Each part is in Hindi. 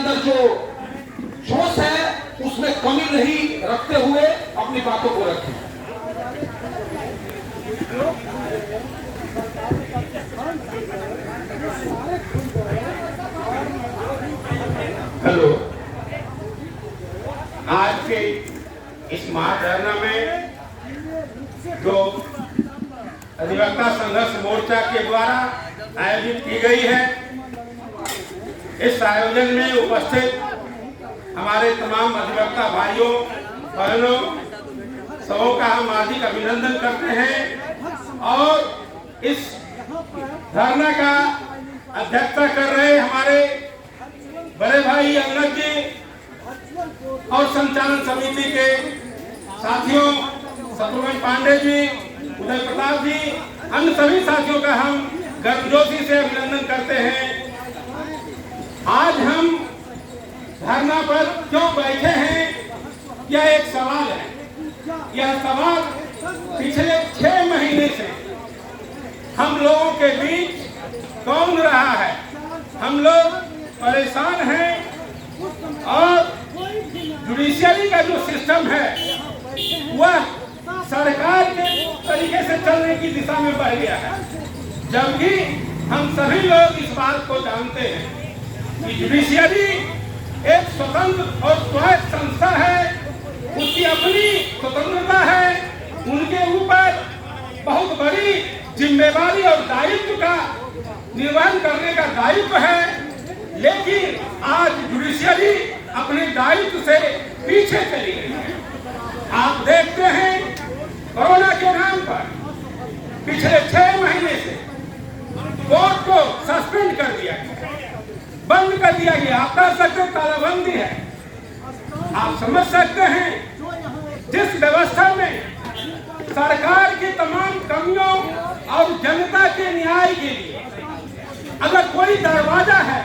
अंदर जो जोश है उसमें कमी नहीं रखते हुए अपनी बातों को रखें। हेलो, आज के इस महाधरना में जो अधिवक्ता संघर्ष मोर्चा के द्वारा आयोजित की गई है, इस आयोजन में उपस्थित हमारे तमाम अधिवक्ता भाइयों बहनों सबों का हम हार्दिक अभिनंदन करते हैं और इस धरना का अध्यक्षता कर रहे हमारे बड़े भाई अंगद जी और संचालन समिति के साथियों शत्रुघ्न पांडे जी, उदय प्रताप जी, अन्य सभी साथियों का हम गर्मजोशी से अभिनंदन करते हैं। आज हम धरना पर क्यों बैठे हैं, यह एक सवाल है। यह सवाल पिछले 6 महीने से हम लोगों के बीच कौन रहा है। हम लोग परेशान हैं और जुडिशियरी का जो सिस्टम है वह सरकार के तरीके से चलने की दिशा में बढ़ गया है, जबकि हम सभी लोग इस बात को जानते हैं कि जुडिशियरी एक स्वतंत्र और स्वायत्त संस्था है, उसकी अपनी स्वतंत्रता है, उनके ऊपर बहुत बड़ी जिम्मेदारी और दायित्व का निर्वहन करने का दायित्व है। लेकिन आज जुडिशियरी अपने दायित्व से पीछे चली गई है। आप देखते हैं कोरोना के नाम पर पिछले 6 महीने से कोर्ट को सस्पेंड कर दिया गया, बंद कर दिया गया। आप कह सकते हैं तालाबंदी है। आप समझ सकते हैं जिस व्यवस्था में सरकार की तमाम कमियों और जनता के न्याय के लिए अगर कोई दरवाजा है,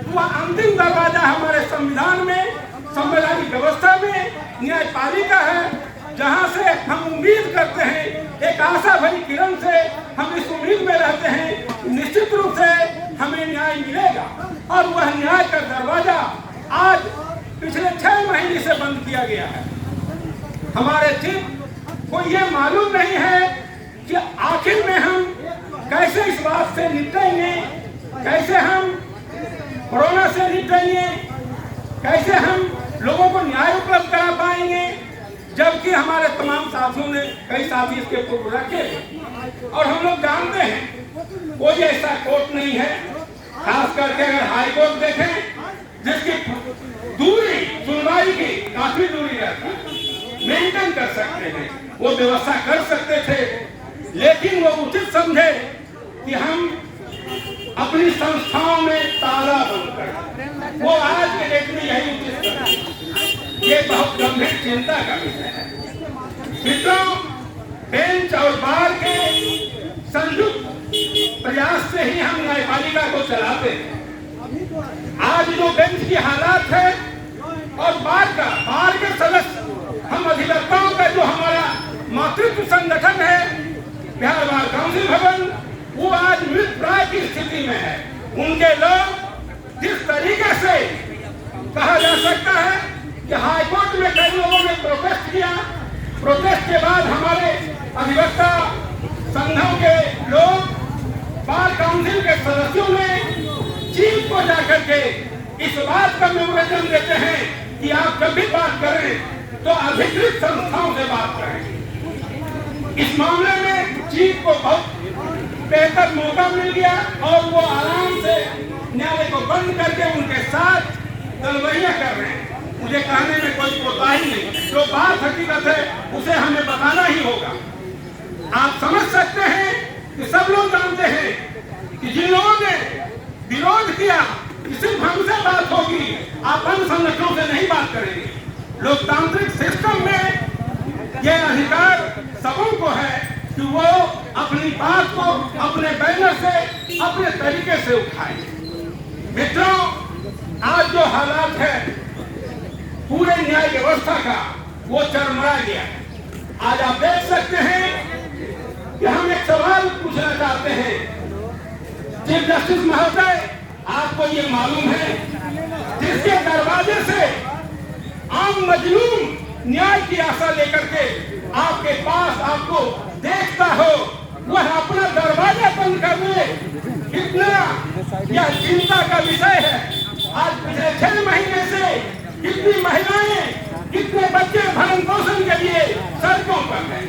वह अंतिम दरवाजा हमारे संविधान में, संवैधानिक व्यवस्था में न्यायपालिका है, जहां से हम उम्मीद करते हैं, एक आशा भरी किरण से हम इस उम्मीद में रहते हैं निश्चित रूप से हमें न्याय मिलेगा। और वह न्याय का दरवाजा आज पिछले 6 महीने से बंद किया गया है। हमारे चीफ को ये मालूम नहीं है कि आखिर में हम कैसे इस बात से निपटेंगे, कैसे हम कोरोना से निपटेंगे, कैसे हम लोगों को न्याय उपलब्ध करा पाएंगे, जबकि हमारे तमाम साथियों ने, कई साथी इसके पूर्व रखे और हम लोग जानते हैं कोई ऐसा कोर्ट नहीं है, खास करके अगर हाई कोर्ट देखें जिसकी दूरी सुनवाई की काफी दूरी रहती है, मेंटेन कर सकते हैं, वो व्यवस्था कर सकते थे, लेकिन वो उचित समझे कि हम अपनी संस्थाओं में ताला बंद कर, वो आज के डेट में यही उचित, ये बहुत गंभीर चिंता का विषय है। मित्रों, बेंच और बार के संयुक्त प्रयास से ही हम न्यायपालिका को चलाते हैं। आज जो बेंच की हालात है और बार के सदस्य, हम अधिवक्ताओं का जो हमारा मातृत्व संगठन है बिहार बार काउंसिल भवन, वो आज मृतप्राय की स्थिति में है। उनके लोग जिस तरीके से कहा जा सकता है कि हाईकोर्ट में कई लोगों ने प्रोटेस्ट किया, प्रोटेस्ट के बाद हमारे अधिवक्ता संघों के लोग, बार काउंसिल के सदस्यों ने चीफ को जाकर के इस बात का मेमोरेंडम देते हैं कि आप जब भी बात करें तो अधिकृत संस्थाओं से बात करें। इस मामले में चीफ को बहुत बेहतर मौका मिल गया और वो आराम से न्यायालय को बंद करके उनके साथ गलवैया कर रहे हैं। मुझे कहने में कोई कोताही नहीं, जो बात हकीकत है उसे हमें बताना ही होगा। आप समझ सकते हैं कि सब लोग जानते हैं कि जिन लोगों ने विरोध किया कि सिर्फ हमसे बात होगी, आप अन्य संगठनों से नहीं बात करेंगे। लोकतांत्रिक सिस्टम में यह अधिकार सबों को है कि वो अपनी बात को अपने बैनर से, अपने तरीके से उठाए। मित्रों, आज जो हालात है पूरे न्याय व्यवस्था का, वो चरमरा गया है। आज आप देख सकते हैं कि हम एक सवाल पूछना चाहते हैं। चीफ जस्टिस महोदय, आपको ये मालूम है जिसके तमाम मजलूम न्याय की आशा लेकर के आपके पास आपको देखता हो, वह अपना दरवाजा बंद कर ले। कितना यह चिंता का विषय है। आज पिछले 6 महीने से कितनी महिलाएं, कितने बच्चे भरण पोषण के लिए सड़कों पर हैं।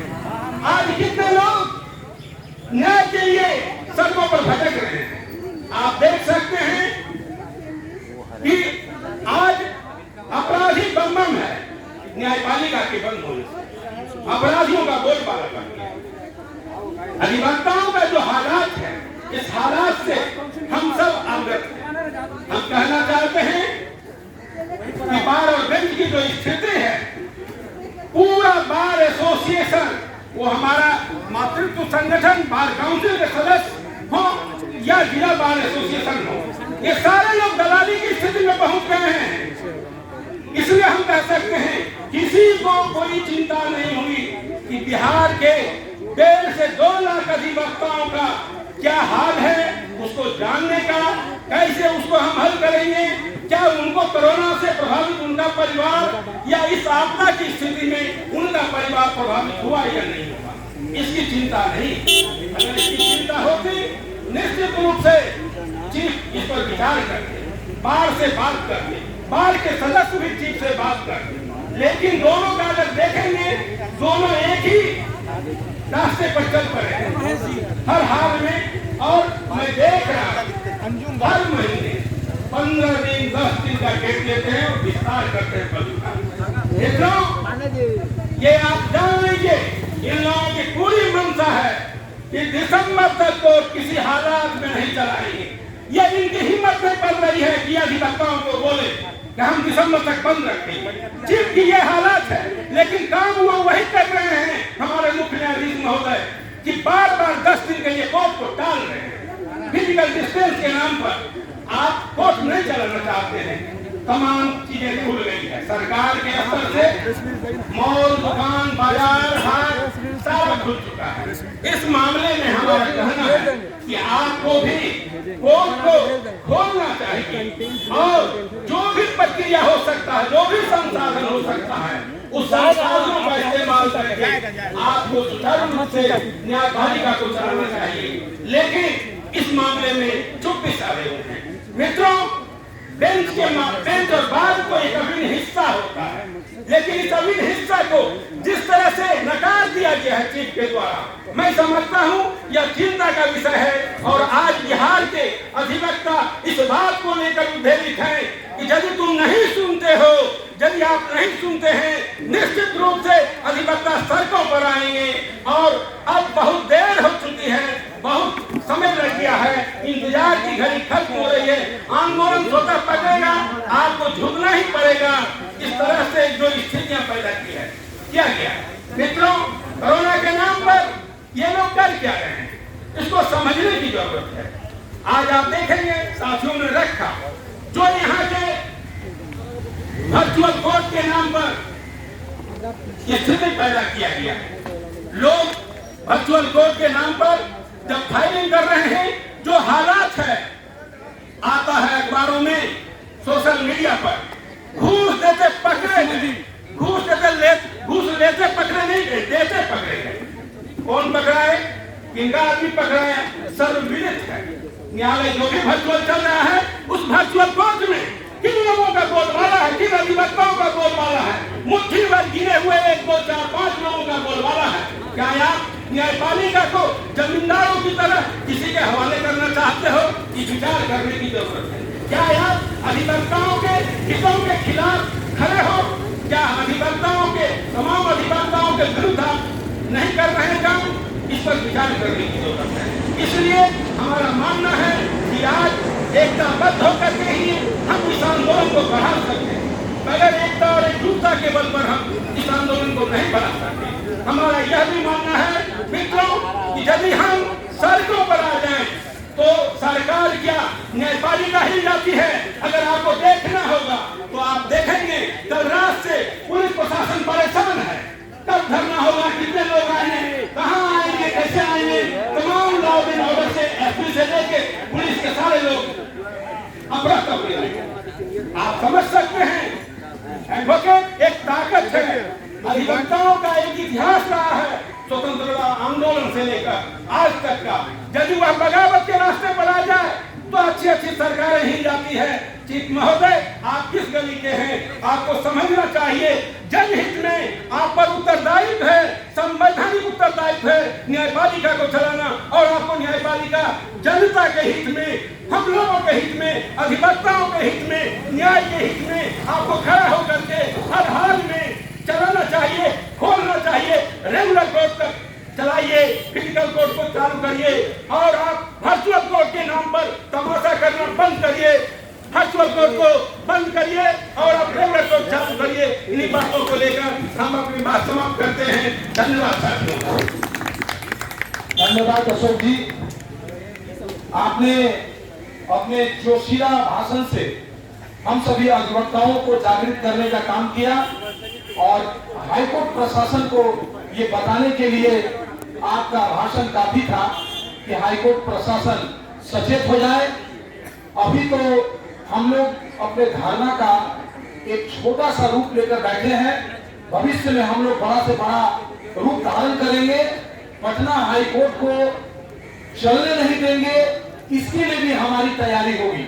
आज कितने लोग न्याय के लिए सड़कों पर भटक रहे हैं। आप देख सकते हैं कि आज अपराधी बम है, न्यायपालिका के बंद होने से अपराधियों का बोलबाला बन गया। अधिवक्ताओं का जो हालात है, इस हालात से हम सब अवगत हैं। हम कहना चाहते हैं कि बार और बेंच की जो स्थिति है, पूरा बार एसोसिएशन, वो हमारा मातृत्व संगठन बार काउंसिल के सदस्य हो या जिला बार एसोसिएशन हो, ये सारे लोग दलाली की स्थिति में पहुंच गए हैं। इसलिए हम कह सकते हैं किसी को कोई चिंता नहीं हुई कि बिहार के 1.5 से 2 लाख अधिवक्ताओं का क्या हाल है, उसको जानने का, कैसे उसको हम हल करेंगे, क्या उनको कोरोना से प्रभावित उनका परिवार या इस आपदा की स्थिति में उनका परिवार प्रभावित हुआ या नहीं हुआ, इसकी चिंता नहीं। अगर इसकी चिंता होती, निश्चित रूप से चीफ इस पर विचार करते, बार से बात करते, बार के सदस्य भी चीफ से बात करते। लेकिन दोनों का अगर देखेंगे, दोनों एक ही रास्ते पर चल पड़े हर हाल में। और मैं देख रहा हूं हर महीने 15 दिन 10 दिन का डेट लेते हैं और विस्तार करते हैं पद का। ये आप जान लीजिए, इन लोगों की पूरी मंशा है कि दिसंबर तक को किसी हालात में नहीं चलाएंगे। ये इनकी हिम्मत नहीं पड़ रही है कि अधिवक्ताओं को बोले कि हम दिसंबर तक बंद रखेंगे। चीफ की ये हालात है, लेकिन काम वो वही कर रहे हैं हमारे मुख्य न्यायाधीश महोदय कि बार बार 10 दिन के लिए कोर्ट को टाल रहे हैं। फिजिकल डिस्टेंस के नाम पर आप कोर्ट नहीं चलाना चाहते हैं। तमाम चीजें खुल गई है सरकार के स्तर से, मॉल, दुकान, बाजार, हाट सारा खुल चुका है। इस मामले में हमारा कहना है कि आपको भी कोर्ट को खोलना चाहिए और जो भी प्रक्रिया हो सकता है, जो भी संसाधन हो सकता है, उस संसाधनों का इस्तेमाल करके आपको सुचारू रूप से न्यायपालिका को चलाना चाहिए। लेकिन इस मामले में चुप्पी साधे हुए हैं। मित्रों, बेंच और बार को एक अभिन्न हिस्सा होता है, लेकिन इस अभिन्न हिस्सा को जिस तरह से नकार दिया गया है चीफ के द्वारा, मैं समझता हूं यह चिंता का विषय है। और आज बिहार के अधिवक्ता इस बात को लेकर उद्वेलित हैं कि यदि तुम नहीं सुनते हो, यदि आप नहीं सुनते हैं, निश्चित रूप से अधिवक्ता सड़कों पर आएंगे। और अब बहुत देर हो चुकी है, बहुत समय लग गया है, इंतजार की घड़ी खत्म हो रही है, आंदोलन स्वतः पड़ेगा, आपको झुकना ही पड़ेगा। इस तरह से जो स्थितियां पैदा की है, क्या किया मित्रों, कोरोना के नाम पर ये लोग कर क्या रहे हैं, इसको समझने की जरूरत है। आज आप देखेंगे साथियों ने रखा जो यहाँ के वर्चुअल कोर्ट के नाम पर स्थिति पैदा किया गया है। लोग वर्चुअल कोर्ट के नाम पर जब फाइलिंग कर रहे हैं, जो हालात है आता है अखबारों में, सोशल मीडिया पर, घूस देते पकड़े गए, घूस लेते पकड़े नहीं गए, देते पकड़े गए। कौन पकड़ा है, किनका आदमी पकड़ा है, सर्वविदित है। न्यायालय जो भी वर्चुअल चल रहा है, उस वर्चुअल कोर्ट में किन लोगों का बोलबाला है, किन अधिवक्ताओं का बोलबाला है, मुट्ठी भर गिने हुए 1, 2, 4, 5 लोगों का बोलबाला है। क्या आप न्यायपालिका को जमींदारों की तरह किसी के हवाले करना चाहते हो, कि विचार करने की जरूरत है। क्या आप अधिवक्ताओं के हितों के खिलाफ खड़े हो, क्या अधिवक्ताओं के, तमाम अधिवक्ताओं के विरुद्ध आप नहीं कर रहे काम, इस पर विचार करने की जरूरत है। इसलिए हमारा मानना है कि आज एकताबद्ध होकर के ही हम इस आंदोलन को बढ़ा सकते हैं। बगैर एकता और एकजुटता के बल पर हम इस आंदोलन को नहीं बढ़ा सकते। हमारा यह भी मानना है मित्रों कि यदि हम सड़कों पर आ जाएं तो सरकार क्या, न्यायपालिका हिल जाती है। अगर आपको देखना होगा तो आप देखेंगे कल रात से पुलिस प्रशासन परेशान है। तब धरना होगा, कितने लोग आएंगे, कहाँ आएंगे, कैसे आएंगे, तमाम लॉ एंड ऑर्डर से, एसपी से लेके पुलिस के सारे लोग अफरा तफरी आएंगे। आप समझ सकते हैं एडवोकेट एक है। अधिवक्ताओं का एक इतिहास रहा है स्वतंत्रता आंदोलन से लेकर आज तक का। यदि वह बगावत के रास्ते पर आ जाए तो अच्छी अच्छी सरकारें ही जाती है। चीफ महोदय, आप किस गली के हैं, आपको समझना चाहिए। जनहित में आप पर उत्तरदायित्व है, संवैधानिक उत्तरदायित्व है न्यायपालिका को चलाना, और आपको न्यायपालिका जनता के हित में, हम लोगों के हित में, अधिवक्ताओं के हित में, न्याय के हित में आपको खड़ा होकर के हर हाल में चलाना चाहिए, खोलना चाहिए। रेगुलर कोर्ट तक चलाइए, फिजिकल कोर्ट को चालू करिए, और आप वर्चुअल कोर्ट के नाम पर तमाशा करना बंद करिए। वर्चुअल कोर्ट को बंद करिए और आप रेगुलर कोर्ट चालू करिए। इन्हीं बातों को लेकर हम अपनी बात समाप्त करते हैं। धन्यवाद साथियों। धन्यवाद अशोक जी। आपने अपने जोशीला भाषण से हम सभी अधिवक्ताओं को जागृत करने का काम किया, और हाईकोर्ट प्रशासन को ये बताने के लिए आपका भाषण काफी था कि हाईकोर्ट प्रशासन सचेत हो जाए। अभी तो हम लोग अपने धारणा का एक छोटा सा रूप लेकर बैठे हैं, भविष्य में हम लोग बड़ा से बड़ा रूप धारण करेंगे। पटना हाईकोर्ट को चलने नहीं देंगे, इसके लिए भी हमारी तैयारी होगी।